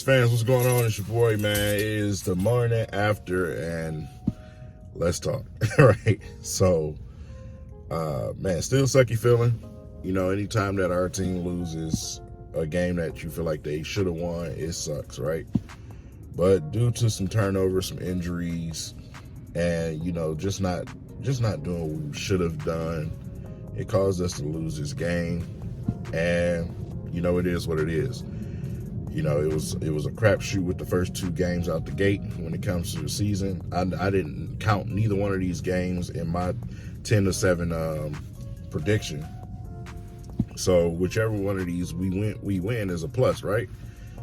fans, what's going on? It's your boy, man. It is the morning after, and let's talk. Right? So, man, still sucky feeling. You know, anytime that our team loses a game that you feel like they should have won, it sucks, right? But due to some turnovers, some injuries, and you know, just not doing what we should have done, it caused us to lose this game. And you know, it is what it is. You know, it was a crapshoot with the first two games out the gate when it comes to the season. I didn't count neither one of these games in my 10-7 prediction. So whichever one of these we win is a plus, right?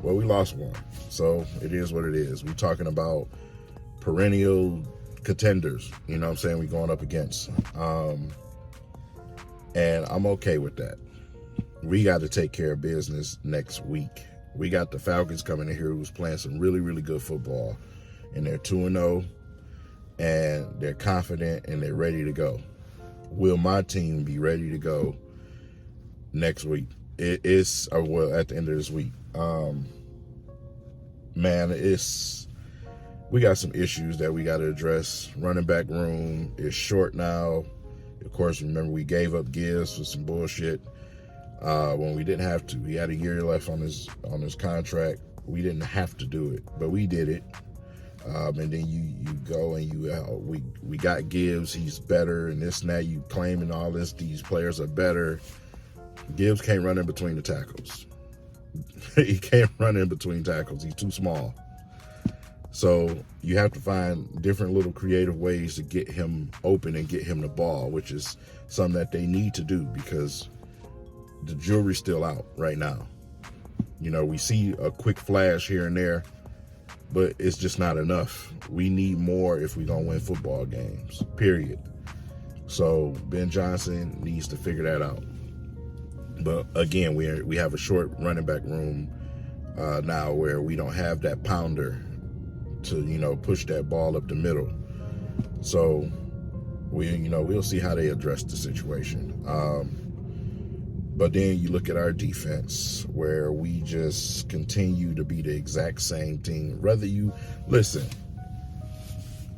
Well, we lost one, so it is what it is. We're talking about perennial contenders. You know what I'm saying? We're going up against, and I'm okay with that. We got to take care of business next week. We got the Falcons coming in here who's playing some really, really good football. And they're 2-0, and they're confident, and they're ready to go. Will my team be ready to go next week? It is, well, at the end of this week. Man, we got some issues that we got to address. Running back room is short now. Of course, remember, we gave up Gibbs for some bullshit. When we didn't have to. He had a year left on his contract. We didn't have to do it, but we did it. And then you go and we got Gibbs. He's better and this and that. You claiming all this. These players are better. Gibbs can't run in between the tackles. He can't run in between tackles. He's too small. So you have to find different little creative ways to get him open and get him the ball, which is something that they need to do because the jury's still out right now. You know, we see a quick flash here and there, but it's just not enough. We need more if we're going to win football games, period. So Ben Johnson needs to figure that out. But again, we have a short running back room now where we don't have that pounder to, you know, push that ball up the middle. So we'll see how they address the situation. But then you look at our defense where we just continue to be the exact same team. Listen,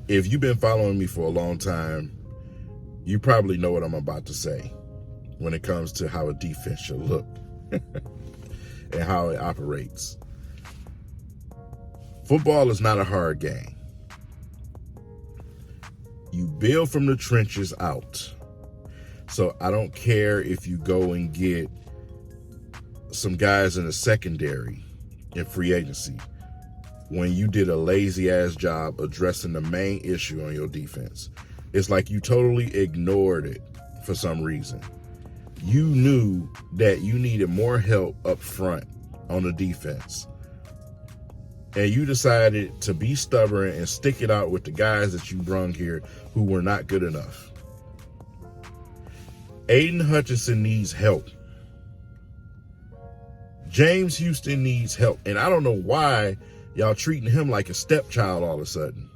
if you've been following me for a long time, you probably know what I'm about to say when it comes to how a defense should look and how it operates. Football is not a hard game. You build from the trenches out. So I don't care if you go and get some guys in the secondary in free agency when you did a lazy-ass job addressing the main issue on your defense. It's like you totally ignored it for some reason. You knew that you needed more help up front on the defense. And you decided to be stubborn and stick it out with the guys that you brung here who were not good enough. Aiden Hutchinson needs help. James Houston needs help. And I don't know why y'all treating him like a stepchild all of a sudden.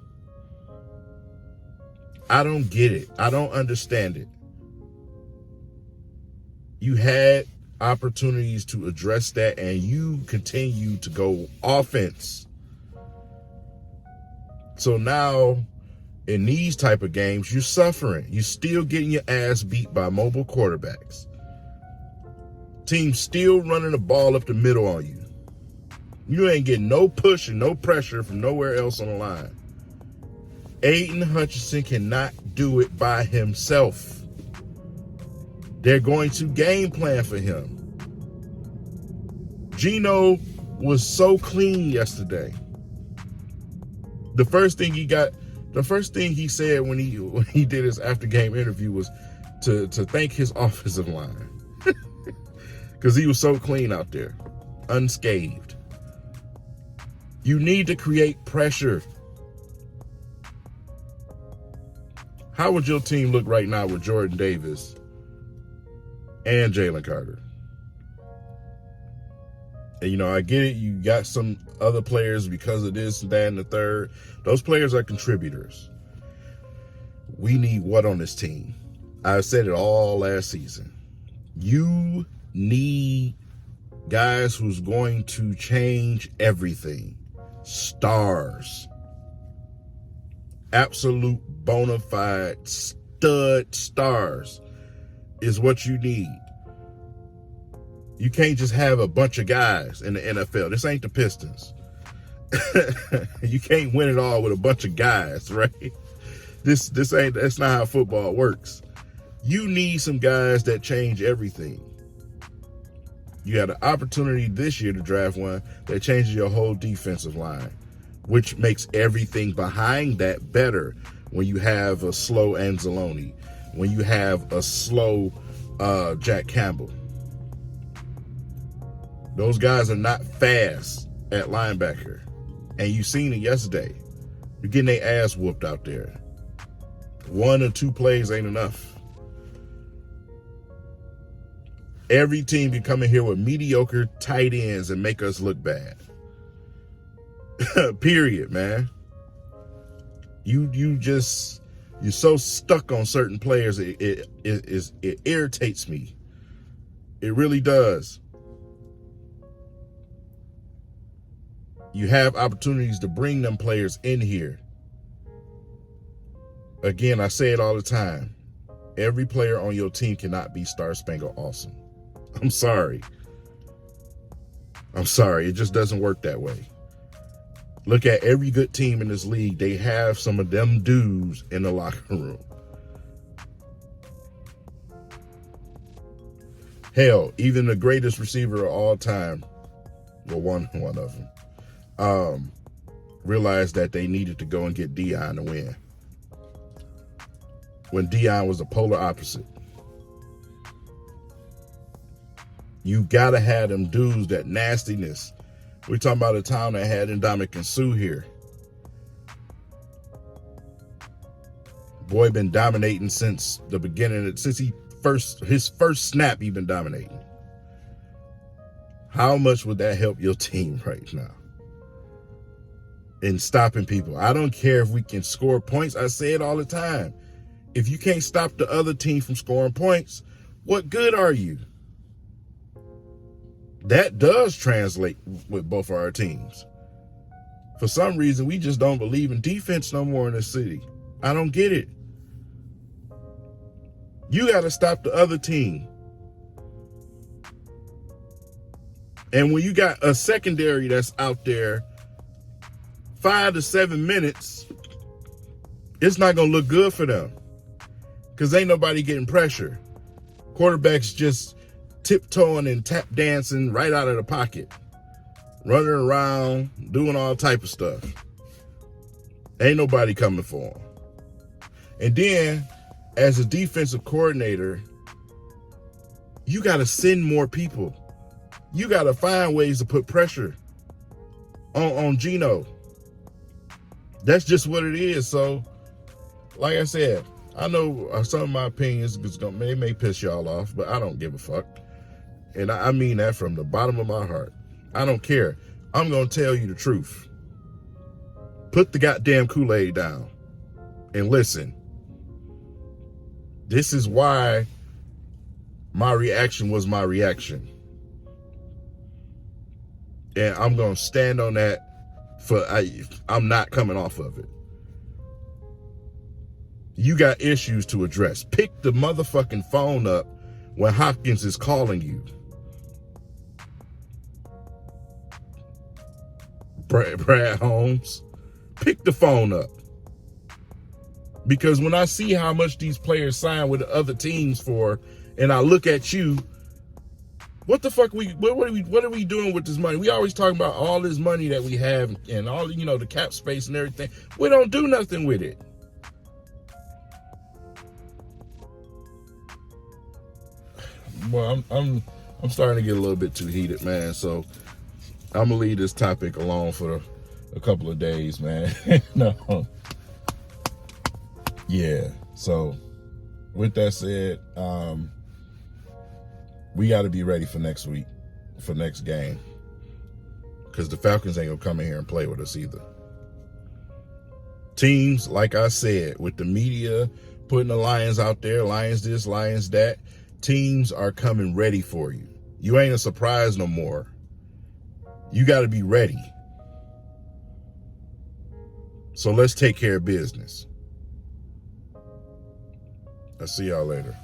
I don't get it. I don't understand it. You had opportunities to address that, and you continue to go offense. So now, in these type of games, you're suffering. You're still getting your ass beat by mobile quarterbacks. Team still running the ball up the middle on you. You ain't getting no push and no pressure from nowhere else on the line. Aiden Hutchinson cannot do it by himself. They're going to game plan for him. Geno was so clean yesterday. The first thing he said when he did his after game interview was to thank his offensive line because he was so clean out there, unscathed. You need to create pressure. How would your team look right now with Jordan Davis and Jalen Carter? And, you know, I get it. You got some other players because of this, that, and the third. Those players are contributors. We need what on this team? I said it all last season. You need Guys who's going to change everything. Stars. Absolute bona fide stud stars is what you need. You can't just have a bunch of guys in the NFL. This ain't the Pistons. You can't win it all with a bunch of guys, right? That's not how football works. You need some guys that change everything. You had an opportunity this year to draft one that changes your whole defensive line, which makes everything behind that better. When you have a slow Anzalone, when you have a slow Jack Campbell. Those guys are not fast at linebacker. And you seen it yesterday. You're getting their ass whooped out there. 1 or 2 plays ain't enough. Every team can come in here with mediocre tight ends and make us look bad. Period, man. You're so stuck on certain players. It irritates me. It really does. You have opportunities to bring them players in here. Again, I say it all the time. Every player on your team cannot be Star Spangled Awesome. I'm sorry. It just doesn't work that way. Look at every good team in this league. They have some of them dudes in the locker room. Hell, even the greatest receiver of all time, well, one of them, realized that they needed to go and get Deion to win. When Deion was the polar opposite. You gotta have them dudes, that nastiness. We're talking about a town that had Ndamukong Suh here. Boy been dominating since the beginning, since his first snap, he been dominating. How much would that help your team right now? In stopping people. I don't care if we can score points. I say it all the time. If you can't stop the other team from scoring points, what good are you? That does translate with both of our teams. For some reason, we just don't believe in defense no more in this city. I don't get it. You got to stop the other team. And when you got a secondary that's out there 5 to 7 minutes, it's not going to look good for them. Because ain't nobody getting pressure. Quarterbacks just tiptoeing and tap dancing right out of the pocket. Running around, doing all type of stuff. Ain't nobody coming for them. And then, as a defensive coordinator, you got to send more people. You got to find ways to put pressure on Geno. That's just what it is. So, like I said, I know some of my opinions may piss y'all off, but I don't give a fuck. And I mean that from the bottom of my heart. I don't care. I'm going to tell you the truth. Put the goddamn Kool-Aid down and listen. This is why my reaction was my reaction. And I'm going to stand on that I'm not coming off of it. You got issues to address. Pick the motherfucking phone up when Hopkins is calling you. Brad Holmes, pick the phone up. Because when I see how much these players sign with the other teams for, and I look at you, what the fuck what are we doing with this money? We always talking about all this money that we have and all, the cap space and everything. We don't do nothing with it. Well, I'm starting to get a little bit too heated, man. So I'm gonna leave this topic alone for a couple of days, man. No. Yeah. So with that said, we got to be ready for next week, for next game, because the Falcons ain't gonna come in here and play with us either. Teams, like I said, with the media putting the Lions out there, Lions this, Lions that, teams are coming ready for you. You ain't a surprise no more. You got to be ready. So let's take care of business. I'll see y'all later.